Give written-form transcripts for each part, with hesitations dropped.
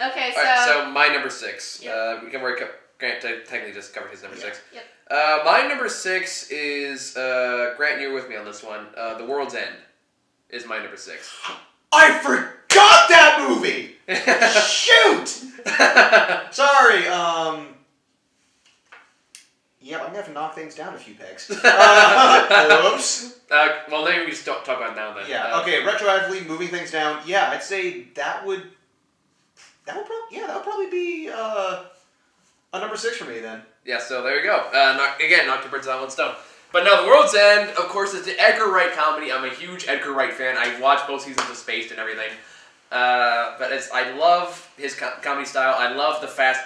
Okay, so... Alright, so my number 6. Yep. Grant technically just covered his number 6. Yep. My number 6 is, Grant, you're with me on this one. The World's End is my number 6. I forgot that movie! Shoot! Sorry, yeah, I'm gonna have to knock things down a few pegs. Oops. Well, maybe we just talk about it now then. Yeah, okay, retroactively moving things down. Yeah, I'd say that would probably be, a number 6 for me then. Yeah, so there you go. Not two birds with one stone. But no, The World's End, of course, it's an Edgar Wright comedy. I'm a huge Edgar Wright fan. I've watched both seasons of Spaced and everything. But I love his comedy style. I love the fast,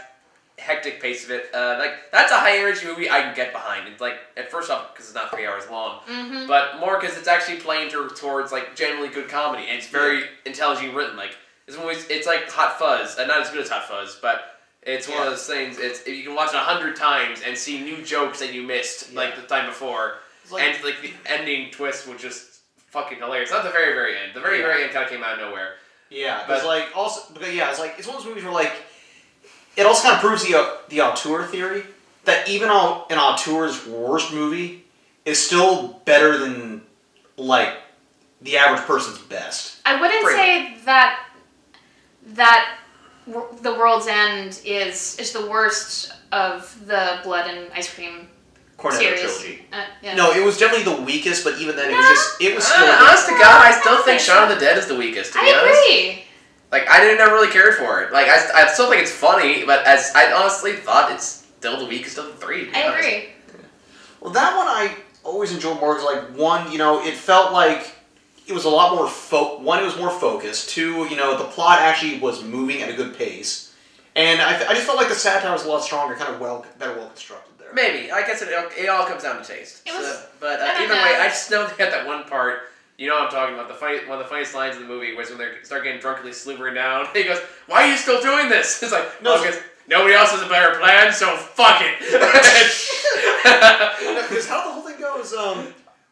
hectic pace of it. That's a high-energy movie I can get behind. It's at first off, because it's not 3 hours long, but more because it's actually playing towards, genuinely good comedy, and it's very intelligently written. This movie's, it's like Hot Fuzz, not as good as Hot Fuzz, but it's one of those things, you can watch it 100 times and see new jokes that you missed, the time before, and the ending twist was just fucking hilarious. Not the very, very end. The very, very end kind of came out of nowhere. Yeah, but it's one of those movies where, it also kind of proves the auteur theory, that even an auteur's worst movie is still better than, the average person's best. I wouldn't say that The World's End is the worst of the Blood and Ice Cream Cornetto series. trilogy. Yeah. No, it was definitely the weakest, but even then, it was still... honest to God, I still think Shaun of the Dead is the weakest, to be honest. I agree. I never really cared for it. I still think it's funny, but I honestly thought it's still the weakest of the 3. I agree. Well, that one I always enjoyed more because, one, it felt like it was a lot more one, it was more focused. 2, the plot actually was moving at a good pace. And I just felt like the satire was a lot stronger, kind of better well constructed there. Maybe. I guess it all comes down to taste. But either know. way, I just know they had that one part. You know what I'm talking about. One of the funniest lines in the movie was when they start getting drunkenly slivering down. He goes, "Why are you still doing this?" It's like, no, because nobody else has a better plan, so fuck it. Because how the whole thing goes,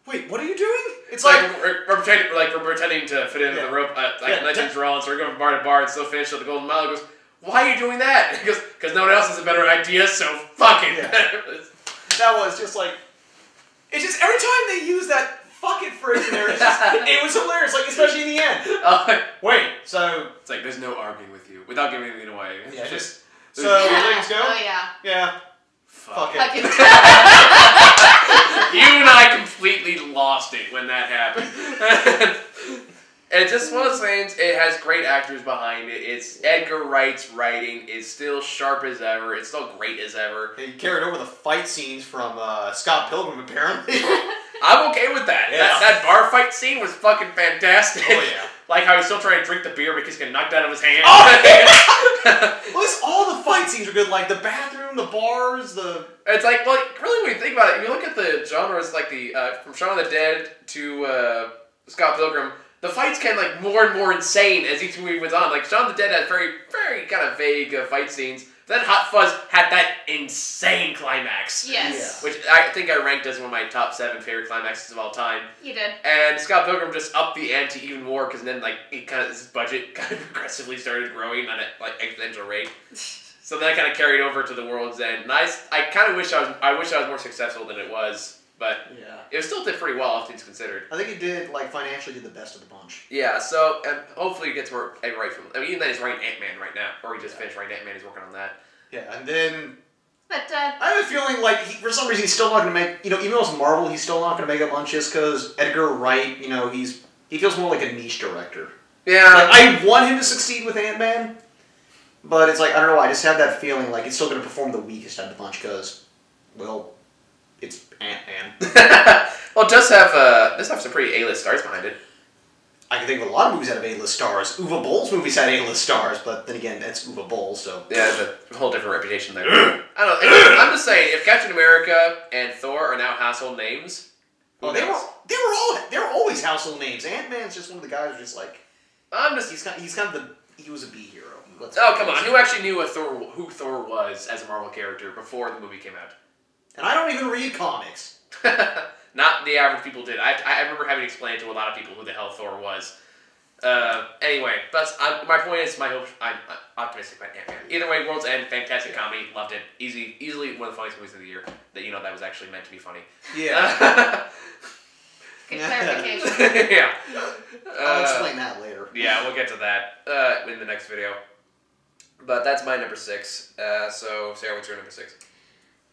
wait, what are you doing? It's we're pretending to fit into the rope, Legends Rollins, so we're going from bar to bar and still finish at the Golden Mile. He goes, "Why are you doing that?" He goes, "Because no one else has a better idea, so fuck it." Yeah. That was just it's just every time they use that fuck it phrase in there, it was hilarious, especially in the end. Wait, so... It's there's no arguing with you, without giving anything away. Yeah, so, let's go? Oh, yeah. Yeah. Fuck it. You and I completely lost it when that happened. It's just one of those things, it has great actors behind it. It's Edgar Wright's writing is still sharp as ever. It's still great as ever. He carried over the fight scenes from Scott Pilgrim, apparently. I'm okay with that. Yeah. That bar fight scene was fucking fantastic. Oh, yeah. How he's still trying to drink the beer because he's getting knocked out of his hand. Oh, well, all the fight scenes are good. The bathroom, the bars, the... It's really when you think about it, if you look at the genres, from Shaun of the Dead to Scott Pilgrim, the fights get more and more insane as each movie went on. Shaun of the Dead had very, very kind of vague fight scenes. Then Hot Fuzz had that insane climax. Yes. Yeah. Which I think I ranked as one of my top 7 favorite climaxes of all time. You did. And Scott Pilgrim just upped the ante even more because then his budget kind of progressively started growing on an exponential rate. So then I kind of carried over to The World's End. And I kind of wish I was more successful than it was. But it still did pretty well, all things considered. I think it did, financially did the best of the bunch. Yeah, so hopefully it gets more right from... even then he's writing Ant-Man right now. Or he just finished writing Ant-Man, he's working on that. Yeah, and then... But, I have a feeling, for some reason, he's still not going to make... even though it's Marvel, he's still not going to make a bunch just because Edgar Wright, he feels more like a niche director. Yeah. I want him to succeed with Ant-Man, but it's I don't know, I just have that feeling it's still going to perform the weakest out of the bunch because, well... It's Ant-Man. Well, it does have some pretty A-list stars behind it. I can think of a lot of movies that have A-list stars. Uwe Boll's movies had A-list stars, but then again, that's Uwe Boll, so... Yeah, there's a whole different reputation there. I don't know. I'm just saying, if Captain America and Thor are now household names... They're always household names. Ant-Man's just one of the guys who's just he was a B-hero. Come on. Who actually knew who Thor was as a Marvel character before the movie came out? And I don't even read comics. Not the average people did. I remember having to explain to a lot of people who the hell Thor was. Anyway, my point is, I'm optimistic about Ant-Man. Either way, World's End, fantastic comedy, loved it. Easily one of the funniest movies of the year. That was actually meant to be funny. Yeah. Good clarification. Yeah. I'll explain that later. Yeah, we'll get to that in the next video. But that's my number 6. So, Sarah, what's your number 6?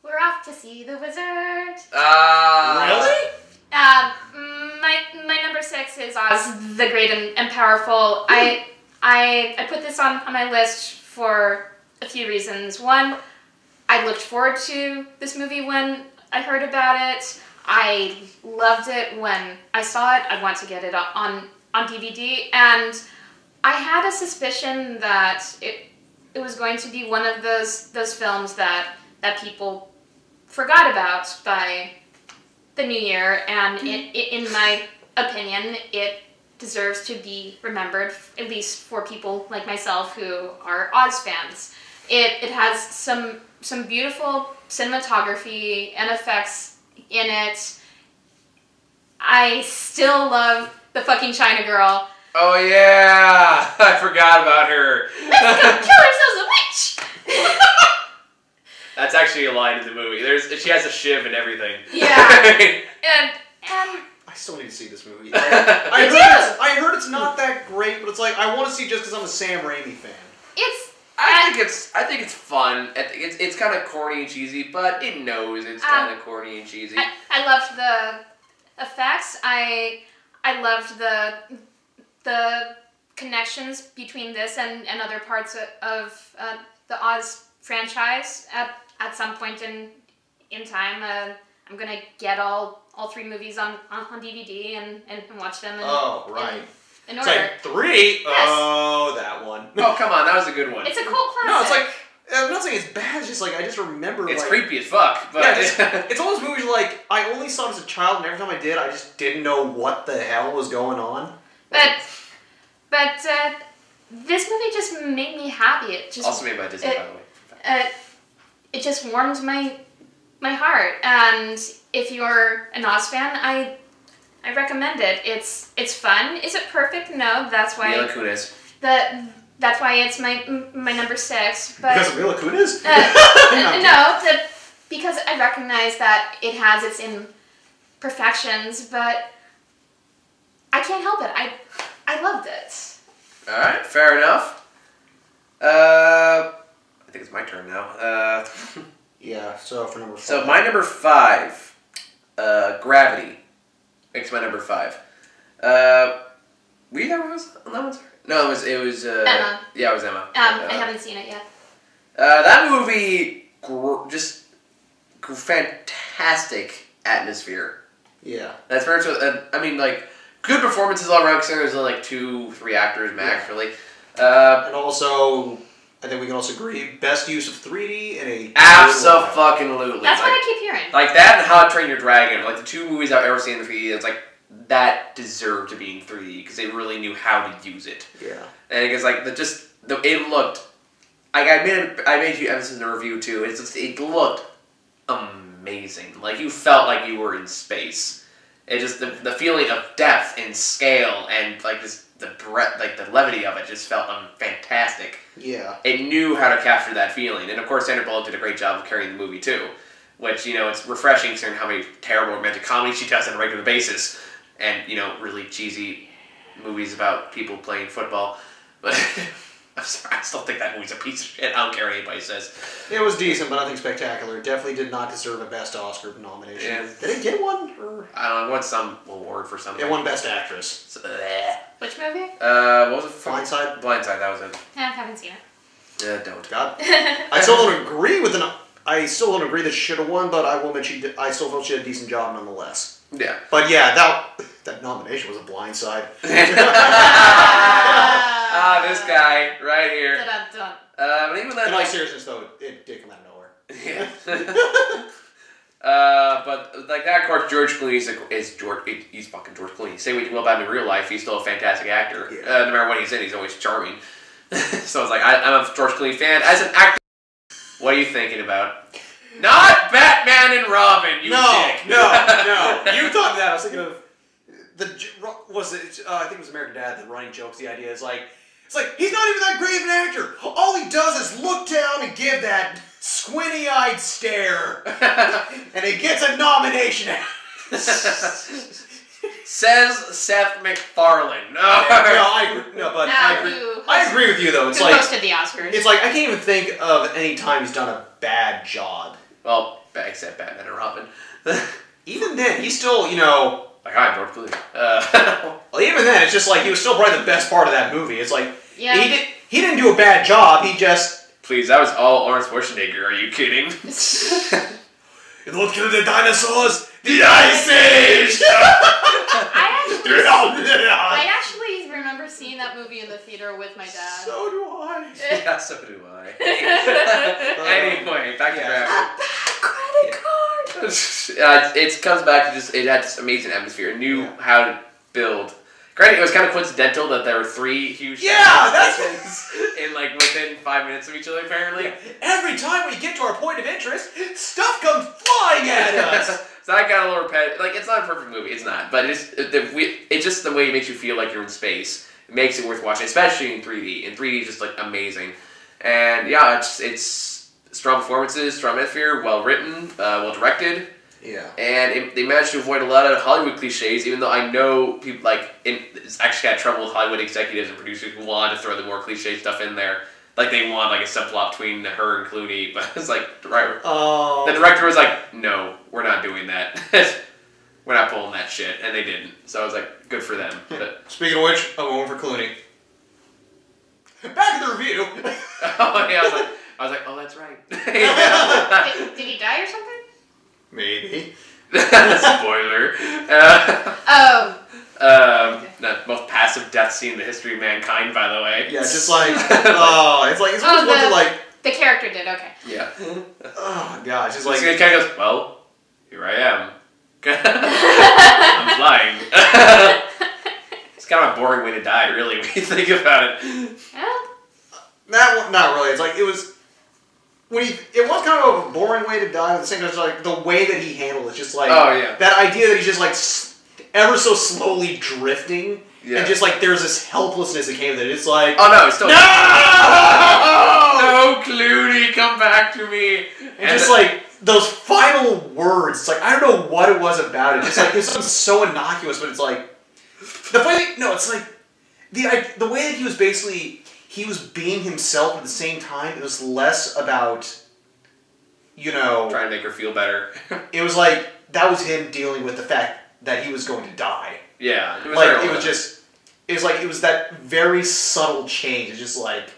We're off to see the wizard. Really? My number 6 is Oz the Great and Powerful. I put this on my list for a few reasons. One, I looked forward to this movie when I heard about it. I loved it when I saw it. I want to get it on DVD, and I had a suspicion that it was going to be one of those films that people forgot about by the new year, and in my opinion, it deserves to be remembered, at least for people like myself who are Oz fans. It has some beautiful cinematography and effects in it. I still love the fucking China girl. Oh yeah, I forgot about her. Let's go kill ourselves a witch. That's actually a line in the movie. She has a shiv and everything. Yeah. and I still need to see this movie. I heard it's not that great, but it's like I want to see it just because I'm a Sam Raimi fan. I think it's fun. It's kind of corny and cheesy, but it knows it's kind of corny and cheesy. I loved the effects. I loved the connections between this and other parts of the Oz franchise. At some point in time, I'm gonna get all 3 movies on DVD and watch them. In It's order. like 3? Yes. Oh, that one. Oh, come on, that was a good one. It's a cult classic. No, it's like, I'm not saying it's bad, it's just like, I just remember, it's like... creepy as fuck, but... Yeah, it's all those movies like, I only saw it as a child, and every time I did, I just didn't know what the hell was going on. But this movie just made me happy. It just... Also made by Disney, by the way. It just warmed my heart, and if you're an Oz fan, I recommend it. It's fun. Is it perfect? No, that's why. Mila Kunis. That's why it's my number 6. But Because of Mila Kunis? because I recognize that it has its imperfections, but I can't help it. I loved it. All right, fair enough. I think it's my turn now. Yeah. So for number 5. So my number 5, Gravity. Makes my number 5. Were you there with us on that one, sir? No, it was Emma. Yeah, it was Emma. I haven't seen it yet. That movie just fantastic atmosphere. Yeah. That's very I mean, like, good performances all around. Because there's like 2-3 actors max, really. And also, I think we can also agree, best use of 3D in a... Abso-fucking-lutely. That's what I keep hearing. Like that and How to Train Your Dragon, like the 2 movies I've ever seen in 3D, it's like, that deserved to be in 3D, because they really knew how to use it. Yeah. And it's like, it looked, like I made you emphasis in the review too, it looked amazing. Like, you felt like you were in space. It just, the feeling of depth and scale and like the breadth, like the levity of it just felt fantastic. Yeah. It knew how to capture that feeling. And of course, Sandra Bullock did a great job of carrying the movie too. Which, it's refreshing considering how many terrible romantic comedies she does on a regular basis. And, really cheesy movies about people playing football. But I'm sorry, I still think that movie's a piece of shit. I don't care what anybody says. It was decent, but nothing spectacular. It definitely did not deserve a Best Oscar nomination. Yeah. Did it get one? Or? I don't know, it won some award for something. It won Best Actress. So, Which movie? what was it? Blindside? Blindside, that was it. I haven't seen it. Yeah, don't. God. I still don't agree with I still don't agree that she should have won, but I will admit I still felt she did a decent job nonetheless. Yeah. But yeah, that nomination was a blindside. This guy right here. Dun-dun-dun. But even then, In all seriousness, though, it did come out of nowhere. Yeah. But like that, of course, George Clooney he's fucking George Clooney. Say what you will about him in real life, he's still a fantastic actor. Yeah. No matter what he's in, he's always charming. So it's like, I'm a George Clooney fan. As an actor, what are you thinking about? Not Batman and Robin, you dick. No. You thought that. I was thinking of was it? I think it was American Dad. The running jokes. The idea is like, it's like he's not even that great of an actor. All he does is look down and give that squinty-eyed stare, and he gets a nomination. Says Seth MacFarlane. No, I agree. No, but I agree with you though. It's like hosted the Oscars. It's like I can't even think of any time he's done a bad job. Well, except Batman and Robin. Even then, he's still, like, hi, George Clooney. Well, even then, it's just like he was still probably the best part of that movie. It's like he didn't do a bad job. He just please, that was all Arnold Schwarzenegger. Are you kidding? You don't kill the dinosaurs. The Ice Age. I actually remember seeing that movie in the theater with my dad. So do I. Yeah, so do I. Anyway, back to Gravity. Credit card. It comes back to it had this amazing atmosphere. It knew how to build. Granted, it was kind of coincidental that there were 3 huge that's in like within 5 minutes of each other. Apparently, every time we get to our point of interest, stuff comes flying at us. So that got a little repetitive. Like, it's not a perfect movie. It's not, but it's just the way it makes you feel like you're in space. It makes it worth watching, especially in 3D. And 3D is just like amazing. And yeah, it's strong performances, strong atmosphere, well written, well directed. Yeah. And they managed to avoid a lot of Hollywood cliches, even though I know people it's actually got trouble with Hollywood executives and producers who want to throw the more cliche stuff in there. Like, they want like a subplot between her and Clooney, but it's like the director was like, no, we're not doing that. We're not pulling that shit, and they didn't. So I was like, good for them. But, speaking of which, I'm going for Clooney. Back to the review. Oh yeah, I was like, oh, that's right. Did he die or something? Maybe. Spoiler. The most passive death scene in the history of mankind, by the way. Yeah, just like, it's like the character did, okay. Yeah. Oh gosh, just like it kind of goes, well, here I am. I'm flying. It's kind of a boring way to die, really, when you think about it. Yeah. Not really. It's like it was it was kind of a boring way to die, but at the same time, it's like the way that he handled it, just like that idea that he's just like ever so slowly drifting, and just like there's this helplessness that came with it. It's like, oh no, it's still no, Clooney, come back to me, and just like those final words. It's like I don't know what it was about it. Just like it was so innocuous, but it's like the funny. No, it's like the way that he was basically. He was being himself at the same time. It was less about, trying to make her feel better. It was like, that was him dealing with the fact that he was going to die. Yeah. It was that very subtle change. It's just like,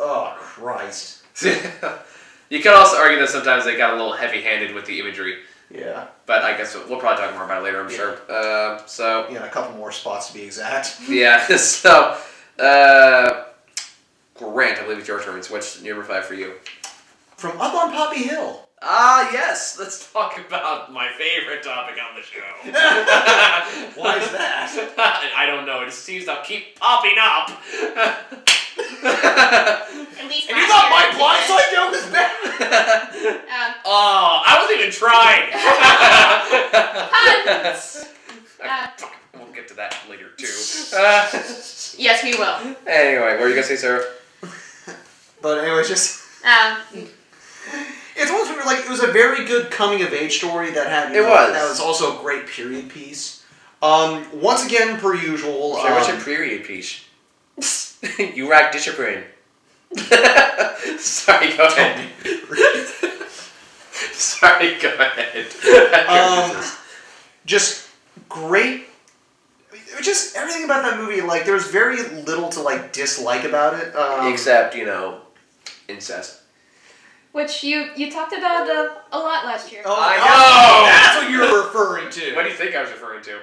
oh, Christ. You could also argue that sometimes they got a little heavy-handed with the imagery. Yeah. But I guess we'll probably talk more about it later, I'm sure. Yeah, a couple more spots to be exact. Yeah, so... Grant, I believe it's your turn. So what's number 5 for you? From Up on Poppy Hill. Ah, yes. Let's talk about my favorite topic on the show. Why is that? I don't know. It just seems to keep popping up. At least and you thought my blindside joke was bad? Oh, I wasn't even trying. Puns. We'll get to that later, too. Yes, we will. Anyway, what were you going to say, Sarah? But anyway, it's almost like it was a very good coming-of-age story that had... That was also a great period piece. Once again, per usual... What's your period piece? You rock discipline. Sorry, go ahead. Sorry, go ahead. Just great... Just everything about that movie, like, there's very little to, like, dislike about it. Except, incest. Which you talked about a lot last year. Oh, I know! That's what you're referring to. What do you think I was referring to?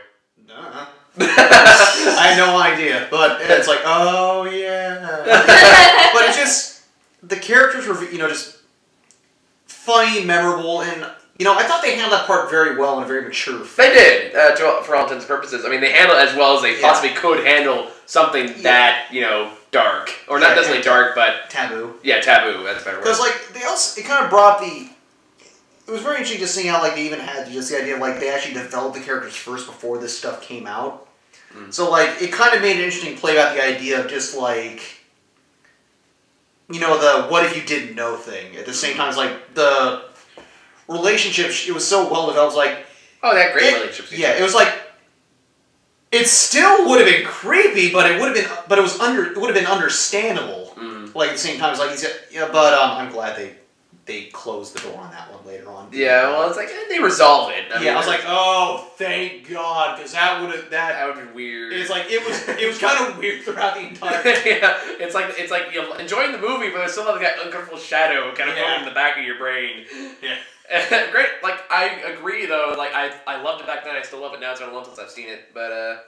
Nuh-uh. I had no idea, but it's like, oh, yeah. But it's just, the characters were, just funny, memorable, and... I thought they handled that part very well in a very mature fashion. They did, for all intents and purposes. I mean, they handled it as well as they possibly could handle something that, dark. Or not necessarily dark, but... Taboo. Yeah, taboo. That's a better word. Because, it kind of brought It was very interesting just seeing how, they even had just the idea of, they actually developed the characters first before this stuff came out. So, like, it kind of made an interesting play about the idea of just, like, you know, the what if you didn't know thing. At the same time, it's like, the relationship, it was so well developed, like... Oh, they had great relationships. Yeah, it was like... It still would have been creepy, but it would have been... But it would have been understandable. Like, at the same time, it's like, he said, yeah, but I'm glad they closed the door on that one later on. Yeah, well, it's like, they resolve it. I was like, oh, thank God, because that would have been weird. It's like, it was kind of weird throughout the entire... Yeah, it's like you're enjoying the movie, but there's still like that uncomfortable shadow kind of going in the back of your brain. Yeah. Great, like, I agree, though, like, I loved it back then, I still love it now, it's been a long since I've seen it, but,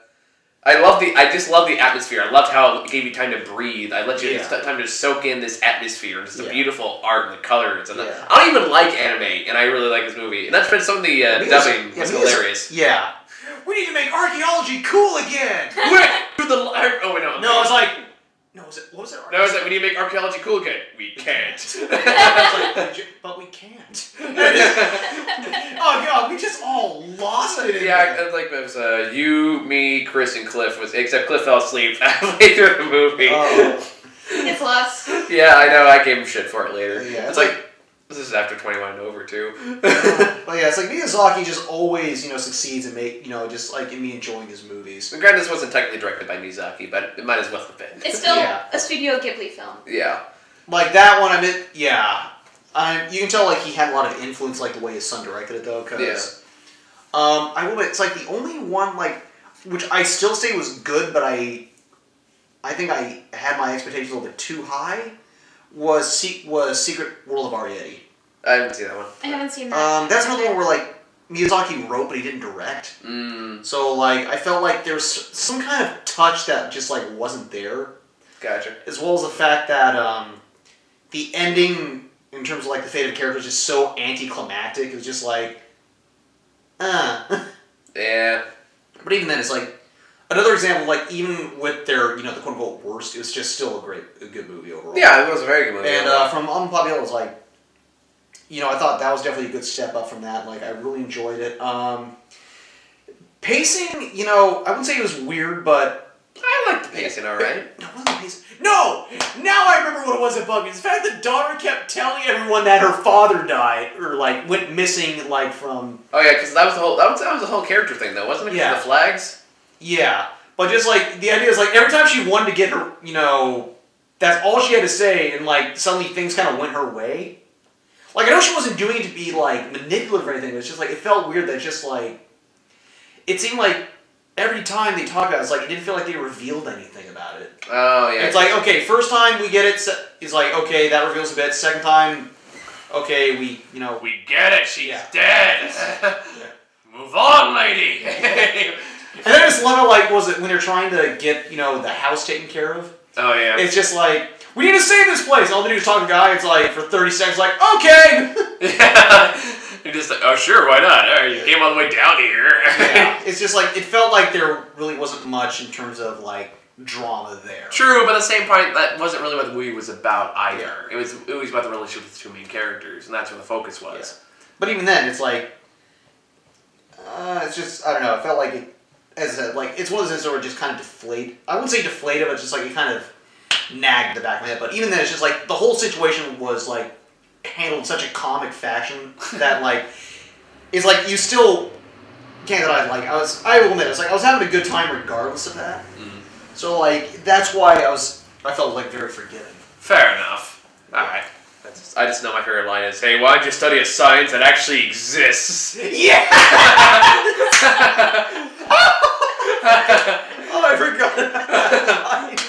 I just love the atmosphere. I loved how it gave you time to breathe. I let you time to soak in this atmosphere and just the beautiful art and the colors. And I don't even like anime, and I really like this movie. And that's been some of the dubbing was hilarious. Yeah. We need to make archaeology cool again! Oh, wait, no. No, I was like... No, what was it? No, it's like, we need to make archaeology cool again. We can't. But we can't. Oh, God, we just all lost it. Yeah, it's like, it was you, me, Chris, and Cliff. Except Cliff fell asleep halfway through the movie. Oh. It's lost. Yeah, I know. I gave him shit for it later. Yeah, it's like, this is after 21 and over, too. But yeah, it's like Miyazaki just always, succeeds and just like in me enjoying his movies. And granted, this wasn't technically directed by Miyazaki, but it might as well have been. It's still a Studio Ghibli film. Yeah. Like that one, you can tell like he had a lot of influence, like the way his son directed it, though. Because, I will admit, it's like the only one like which I still say was good, but I think I had my expectations a little bit too high. Was Secret World of Arrietty. I haven't seen that one. I haven't seen that. That's another one where like Miyazaki wrote, but he didn't direct. So like I felt like there was some kind of touch that just like wasn't there. Gotcha. As well as the fact that the ending, in terms of like the fate of characters, is just so anticlimactic. It was just like, Yeah. But even then, it's like another example. Like even with their, the quote unquote worst, it was just still a good movie overall. Yeah, it was a very good movie. And from Unpopular, it was like, I thought that was definitely a good step up from that. Like I really enjoyed it. Pacing, I wouldn't say it was weird, but I liked the pacing. All right. No, it wasn't the pacing. No! Now I remember what it was that bugged me. It's the fact that the daughter kept telling everyone that her father died, or like went missing, like from. Oh yeah, because that was the whole character thing, though, wasn't it? Yeah. The flags. Yeah, but just like the idea is like every time she wanted to get her, that's all she had to say, and like suddenly things kind of went her way. Like I know she wasn't doing it to be like manipulative or anything, but it's just like it felt weird that just like it seemed like. Every time they talk about it, it's like it didn't feel like they revealed anything about it. Oh, yeah. It's like, okay, first time we get it, it's like, okay, that reveals a bit. Second time, okay, we get it, she's dead. Move on, lady. And then I just love it, like, was it when they're trying to get, the house taken care of? Oh, yeah. It's just like, we need to save this place. All they do is talk to the guy, it's like, for 30 seconds, like, okay! Yeah. You're just like, oh, sure, why not? You came all the way down here. Yeah. It's just like, it felt like there really wasn't much in terms of, like, drama there. True, but at the same point, that wasn't really what the movie was about either. Yeah. It was about the relationship with the two main characters, and that's where the focus was. Yeah. But even then, it's like, it's just, I don't know, it felt like it, as I said, like, it's one of those things that were just kind of deflated. I wouldn't say deflated, but just like, it kind of nagged the back of my head. But even then, it's just like, the whole situation was, like, handled in such a comic fashion that like it's like you still can't deny like I will admit it's like I was having a good time regardless of that. So like that's why I felt like very forgiving. Fair enough. Alright. I just know my favorite line is, hey, why don't you study a science that actually exists? Yeah. Oh, I forgot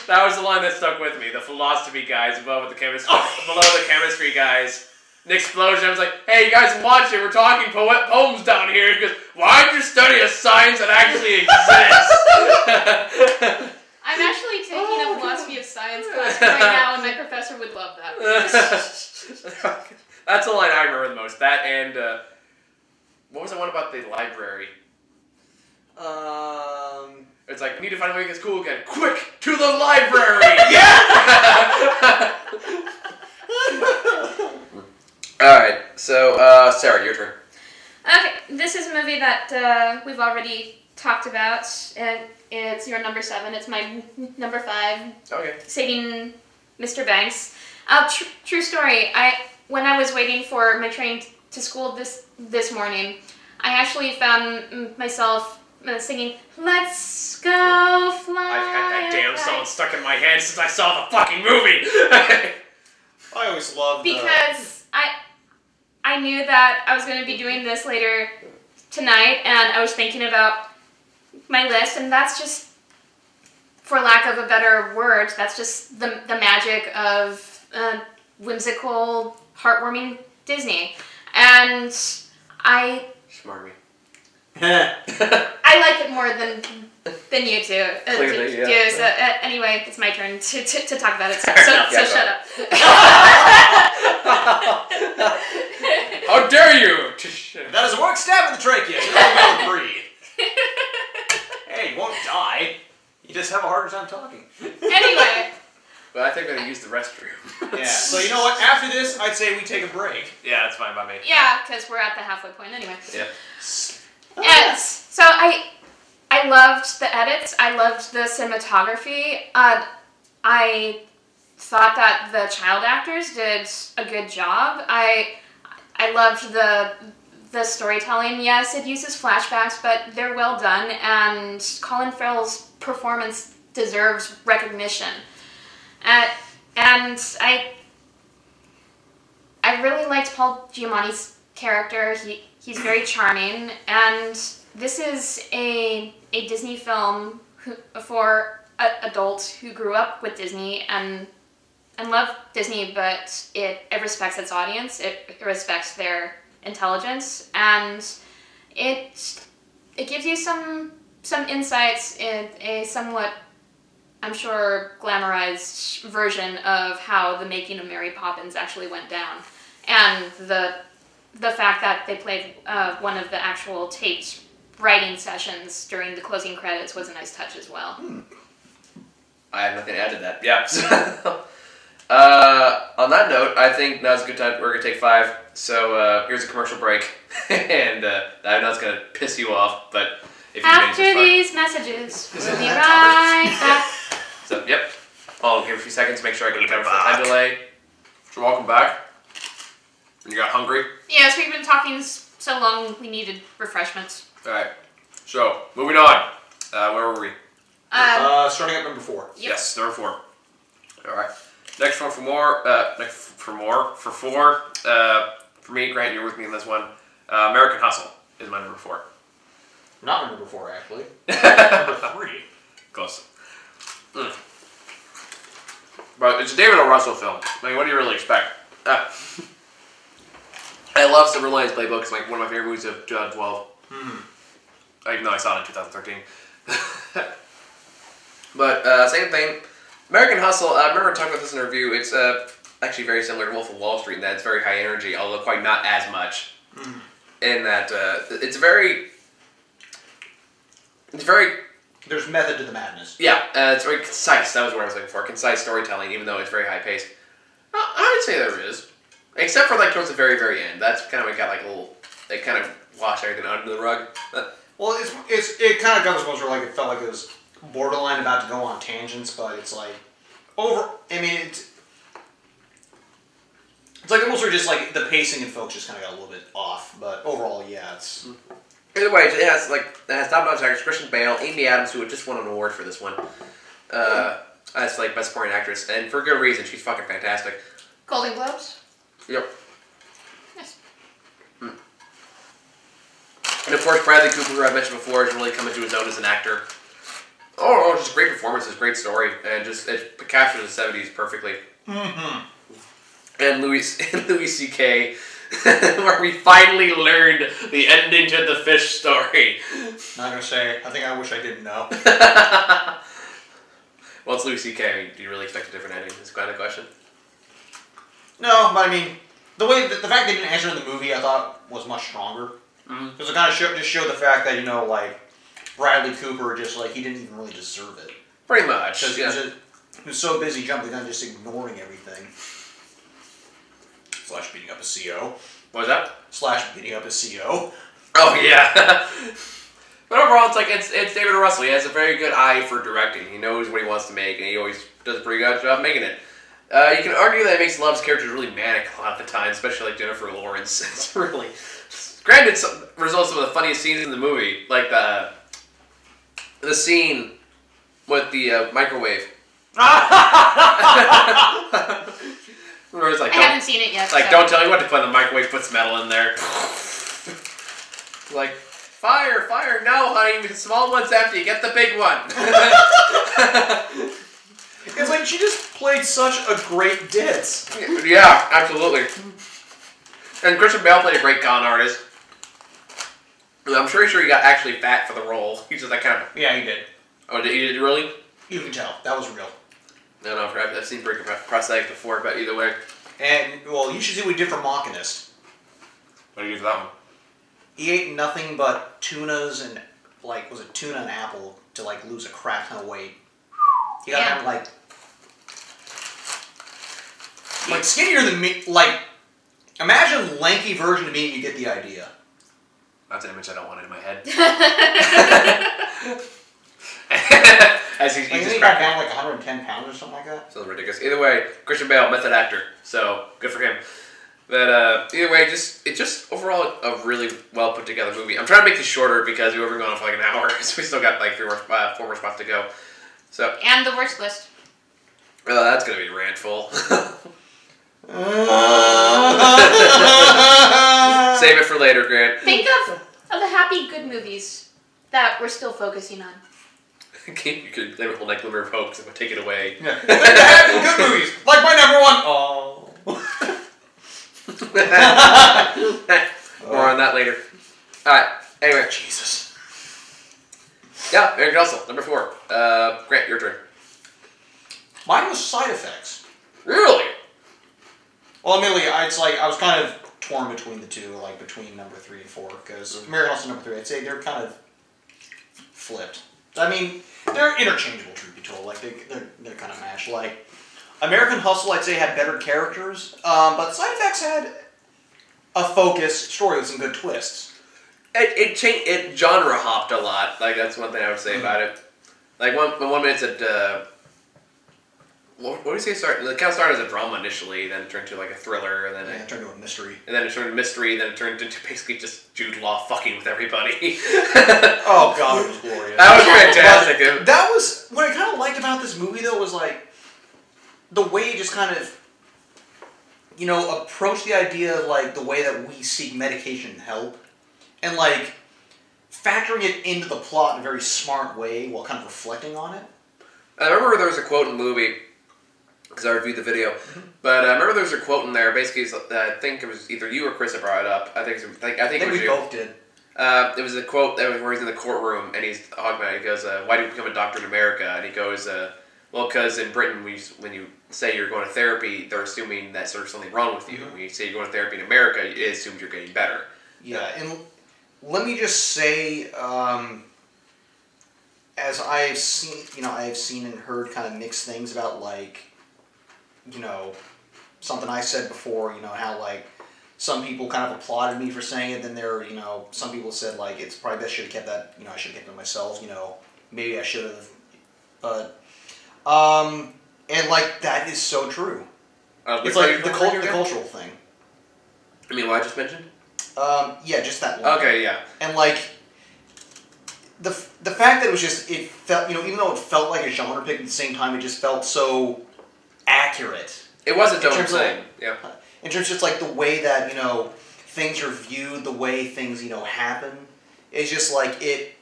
that was the line that stuck with me. The philosophy guys above the chemistry, below the chemistry guys. An explosion. I was like, hey, you guys watch it. We're talking poems down here. He goes, why don't you study a science that actually exists? I'm actually taking a philosophy of science class right now, and my professor would love that. That's the line I remember the most. That and, what was the one about the library? It's like, we need to find a way to get cool again. Quick, to the library! Yeah! Alright, so, Sarah, your turn. Okay, this is a movie that we've already talked about. It's your number 7. It's my number 5. Okay. Saving Mr. Banks. True story. When I was waiting for my train to school this morning, I actually found myself singing "Let's Go Fly." I've had that damn song stuck in my head since I saw the fucking movie. I always loved because I knew that I was going to be doing this later tonight, and I was thinking about my list, and that's just, for lack of a better word, that's just the magic of whimsical, heartwarming Disney. And Smarmy. I like it more than you two. Clearly, yeah. So anyway, it's my turn to talk about it. So shut up. How dare you! That is a work stab in the trachea. You're not going to breathe. Hey, you won't die. You just have a harder time talking. Anyway. But I think I'm gonna use the restroom. Yeah. So you know what? After this, I'd say we take a break. Yeah, that's fine by me. Yeah, because we're at the halfway point anyway. Yeah. And so I loved the edits. I loved the cinematography. I thought that the child actors did a good job. I loved the storytelling. Yes, it uses flashbacks, but they're well done, and Colin Farrell's performance deserves recognition. And I really liked Paul Giamatti's character. He's very charming, and this is a Disney film for adults who grew up with Disney and love Disney, but it respects its audience. It respects their intelligence, and it gives you some insights in a somewhat, I'm sure, glamorized version of how the making of Mary Poppins actually went down, and the fact that they played one of the actual taped writing sessions during the closing credits was a nice touch as well. I have nothing to add to that. Yeah. On that note, I think now's a good time. We're gonna take 5. So here's a commercial break, and I know it's gonna piss you off, but if you after these messages, we'll be right back. So, yep. I'll give a few seconds, make sure I can cover for the time delay. So, welcome back. And you got hungry? Yes, we've been talking so long, we needed refreshments. Alright. So, moving on. Where were we? Starting at number 4. Yep. Yes, number 4. Alright. Next one for 4. For me, Grant, you're with me in this one. American Hustle is my number 4. Not number 4, actually. Number 3. Close. But it's a David O. Russell film. I mean, what do you really expect? I love Silver Linings Playbook. It's like one of my favorite movies of 2012. Even though I saw it in 2013. But same thing. American Hustle, I remember talking about this in a review. It's actually very similar to Wolf of Wall Street in that it's very high energy, although quite not as much. In that it's very... There's method to the madness. Yeah, it's very concise. That was what I was looking for. Concise storytelling, even though it's very high paced. I would say there is, except for like towards the very, very end. That's kind of what got like a little. They kind of washed everything under the rug. Well, it kind of got to the point where like it felt like it was borderline about to go on tangents, but it's like I mean, it's like almost were just like the pacing and focus just kind of got a little bit off. But overall, yeah, it's. Either way, it has top-notch actors, Christian Bale, Amy Adams, who had just won an award for this one, as like best supporting actress, and for good reason. She's fucking fantastic. Golden Globes? Yep. Yes. And of course, Bradley Cooper, who I mentioned before, has really come into his own as an actor. Oh, just great performances, great story, and just it captures the '70s perfectly. And Louis C.K. where we finally learned the ending to the fish story. Not gonna say. I think I wish I didn't know. Well, it's Louis C.K. I mean, do you really expect a different ending? Is kind of question. No, but I mean, the fact they didn't answer in the movie, I thought was much stronger. Because it kind of just showed the fact that like Bradley Cooper just like he didn't even really deserve it. Pretty much. Because he was so busy jumping the gun, just ignoring everything. / beating up a CO. What was that? / beating up a CO. Oh, yeah. But overall, it's like it's David O. Russell. He has a very good eye for directing. He knows what he wants to make, and he always does a pretty good job making it. You can argue that it makes Love's characters really manic a lot of the time, especially like Jennifer Lawrence. It's really... Granted, results some of the funniest scenes in the movie, like the scene with the microwave. Where it's like, I haven't seen it yet. Like, don't tell me what to put in the microwave, puts metal in there. Like, fire, no, honey, the small one's empty, get the big one. It's like she just played such a great ditz. Yeah, absolutely. And Christian Bale played a great con artist. I'm pretty sure he got actually fat for the role. He's just that kind of... Yeah, he did. Oh, did he really? You can tell. That was real. No, I've seen prosthetics before, but either way. And, well, you should see what he did for Machinist. What did you do for that one? He ate nothing but tunas and, like, was it tuna and apple to, like, lose a crap ton of weight. He got down, like skinnier than me. Like, imagine lanky version of me and you get the idea. That's an image I don't want in my head. As he's He got down like 110 pounds or something like that. Sounds ridiculous. Either way, Christian Bale, method actor, so good for him. But either way, it's just overall a really well put together movie. I'm trying to make this shorter because we've been going on for like an hour, so we still got like 4 more spots to go. So And the worst list. That's gonna be rantful. Save it for later, Grant. Think of the happy good movies that we're still focusing on. You could name it like Glimmer of Hope because it would take it away. Yeah. Think of the happy good movies. Like my number one. Oh. More on that later. Alright, anyway. Jesus. Yeah, American Hustle, number 4. Grant, your turn. Mine was Side Effects. Really? Well, admittedly, I was kind of torn between the two, like between number 3 and 4, because American Hustle number 3, I'd say they're kind of flipped. I mean, they're interchangeable, truth be told. Like they're kind of matched. Like American Hustle, I'd say had better characters, but Side Effects had a focused story with some good twists. It changed. It genre hopped a lot. Like that's one thing I would say about it. Like one minute it said. What do you say? It kind of started as a drama initially, then it turned to like a thriller, and then it turned into a mystery. And then it turned to mystery, then it turned into basically just Jude Law fucking with everybody. Oh god, it was glorious. That was fantastic. That was what I kind of liked about this movie, though, was like the way it just kind of, approached the idea of like the way that we seek medication and help, and like factoring it into the plot in a very smart way while kind of reflecting on it. I remember there was a quote in the movie. Because I reviewed the video, but I remember there was a quote in there. Basically, I think it was either you or Chris that brought it up. I think it was we you. Both did. It was a quote that was where he's in the courtroom and he's talking about it. He goes, "Why do you become a doctor in America?" And he goes, "Well, because in Britain, when you say you're going to therapy, they're assuming that there's something wrong with you. When you say you're going to therapy in America, it assumes you're getting better." Yeah, and let me just say, as I've seen and heard kind of mixed things about like. Something I said before, how, like, some people kind of applauded me for saying it, then some people said, like, it's probably best I should have kept that, I should have kept it myself, maybe I should have, but, and, like, that is so true. It's like the cultural thing. I mean, what I just mentioned? Yeah, just that line. Okay, yeah. And, like, the fact that it was just, it felt, even though it felt like a genre pick, at the same time, it just felt so accurate. It was its own thing. Yeah. In terms of just like the way that things are viewed, the way things happen, it's just like it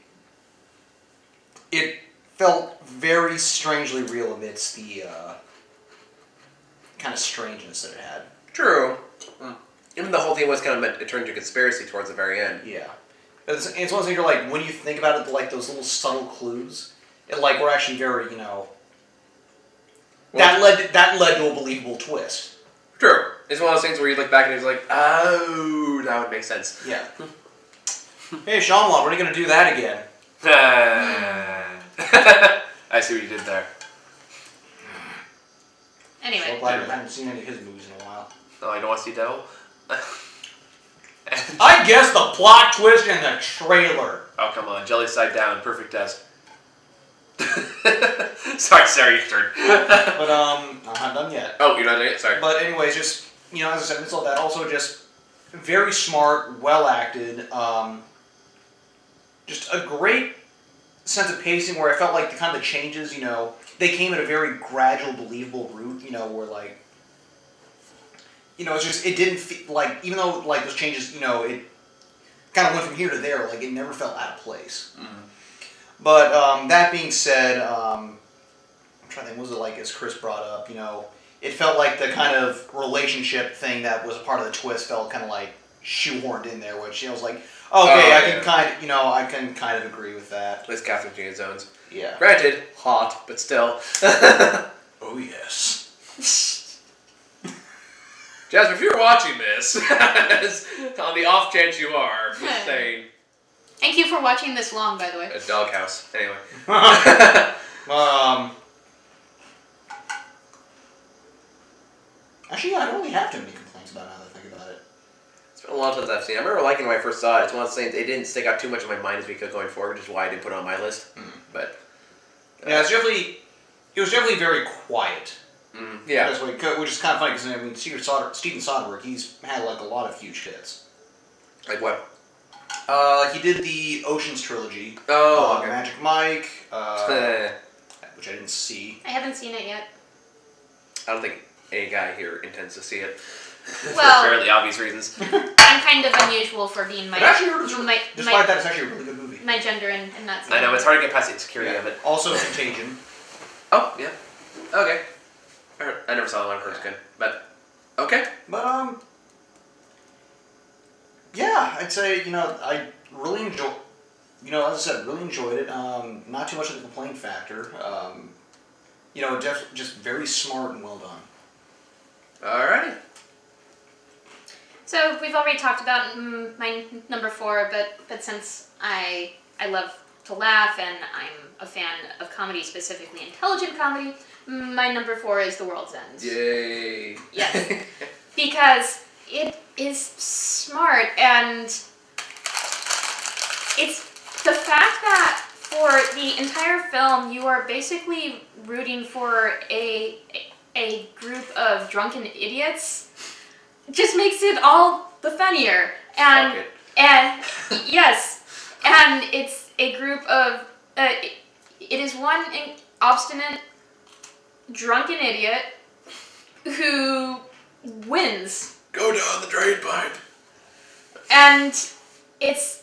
felt very strangely real amidst the kind of strangeness that it had. True. Even the whole thing was kind of meant to turn into a conspiracy towards the very end. Yeah. It's one of those things you're like, when you think about it, like those little subtle clues, it like were actually very that led to a believable twist. True. It's one of those things where you look back and it's like, oh, that would make sense. Yeah. Hey, Shyamalan, when are you going to do that again? I see what you did there. Anyway. So glad I haven't seen any of his movies in a while. Oh, you don't want to see Devil? I guessed the plot twist in the trailer. Oh, come on. Jelly side down. Perfect test. Sorry, Sarah, your turn. But, I'm not done yet. Oh, you're not done yet? Sorry. But anyways, just, as I said, it's all that. Also just very smart, well acted, just a great sense of pacing where I felt like the kind of the changes, they came at a very gradual, believable route, where like, it's just, it didn't feel like, even though like those changes, it kind of went from here to there, like it never felt out of place. Mm-hmm. But that being said, I'm trying to think, what was it like as Chris brought up, it felt like the kind of relationship thing that was a part of the twist felt kind of like shoehorned in there, which I was like, okay, I can kind of agree with that. It's Catherine Zeta-Jones. Yeah. Granted, hot, but still. Oh yes. Jasmine, if you're watching this, on the off chance you are, just saying. Thank you for watching this long, by the way. A doghouse. Anyway. Actually, I don't really have too many complaints about it now that I think about it. It's been a long time since I've seen it. I remember liking it when I first saw it. It's one of the things, it didn't stick out too much in my mind as we kept going forward, which is why I didn't put it on my list. But yeah, it was definitely very quiet. Yeah. Which is kind of funny because Steven Soderbergh, he's had like a lot of huge hits. Like what? He did the Ocean's trilogy. Oh, okay. Magic Mike, which I didn't see. I haven't seen it yet. I don't think any guy here intends to see it. Well, for fairly obvious reasons. I'm kind of unusual for being my... Despite that, it's actually a really good movie. My gender and not seeing I know, it's hard to get past the insecurity of it. Also, Contagion. Oh, yeah. Okay. I never saw the one. I heard it's good. But, okay. But, yeah, I'd say, I really enjoyed, as I said, really enjoyed it. Not too much of the complaint factor. Just very smart and well done. Alrighty. So we've already talked about my number 4, but since I love to laugh and I'm a fan of comedy, specifically intelligent comedy, my number 4 is The World's End. Yay. Yes. Because it is smart, and it's the fact that for the entire film you are basically rooting for a group of drunken idiots just makes it all the funnier. And yes, and it's a group of it is one obstinate drunken idiot who wins. Go down the drain pipe. And it's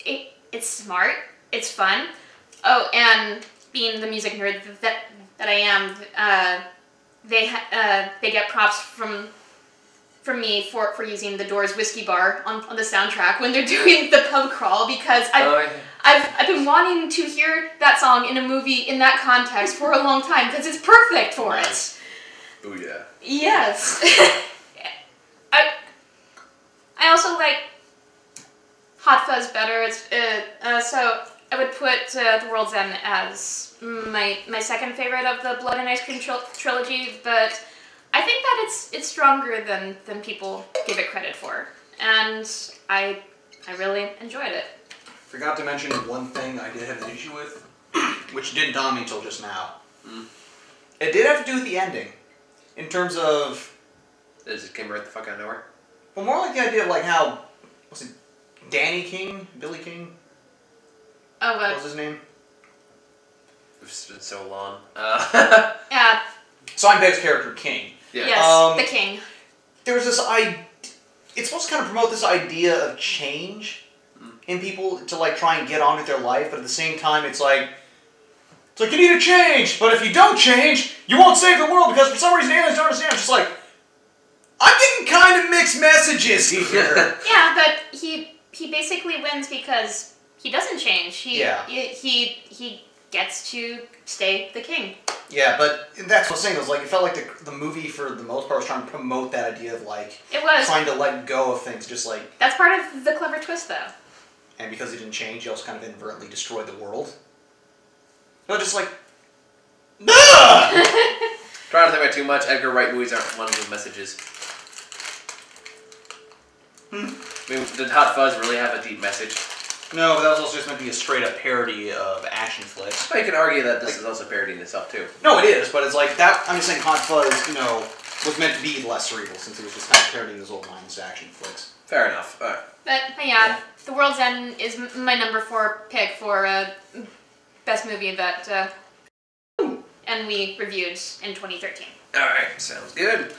smart. It's fun. Oh, and being the music nerd that I am, they get props from me for using the Doors Whiskey Bar on the soundtrack when they're doing the pub crawl, because I've been wanting to hear that song in a movie in that context for a long time because it's perfect for it. Oh yeah. Yes. I also like Hot Fuzz better. It's so I would put The World's End as my second favorite of the Blood and Ice Cream trilogy, but I think that it's stronger than people give it credit for, and I really enjoyed it. Forgot to mention one thing I did have an issue with, which didn't dawn me until just now. It did have to do with the ending, in terms of... Does it came right the fuck out of nowhere? Well, more like the idea of like how, was it Danny King? Billy King? Oh, what was his name? It's been so long. Yeah. Steinbeck's character, King. Yeah. Yes, the King. There was this it's supposed to kind of promote this idea of change in people to like try and get on with their life, but at the same time it's like you need to change, but if you don't change, you won't save the world because for some reason aliens don't understand. It's just like, I'm getting kind of mixed messages here. Yeah, but he basically wins because he doesn't change. He gets to stay the king. Yeah, but that's what I'm saying. It was like, it felt like the movie, for the most part, was trying to promote that idea of like... It was. Trying to let go of things, just like... That's part of the clever twist, though. And because he didn't change, he also kind of inadvertently destroyed the world. No, just like... Trying to think about too much. Edgar Wright movies aren't one of those messages. I mean, did Hot Fuzz really have a deep message? No, but that was also just meant to be a straight up parody of action flicks. But you can argue that this is also parodying itself too. No, it is, but it's like that. I'm just saying Hot Fuzz, you know, was meant to be less cerebral since it was just kind of parodying those old mindless action flicks. Fair enough. Alright. But yeah, The World's End is my number 4 pick for best movie that and we reviewed in 2013. Alright, sounds good.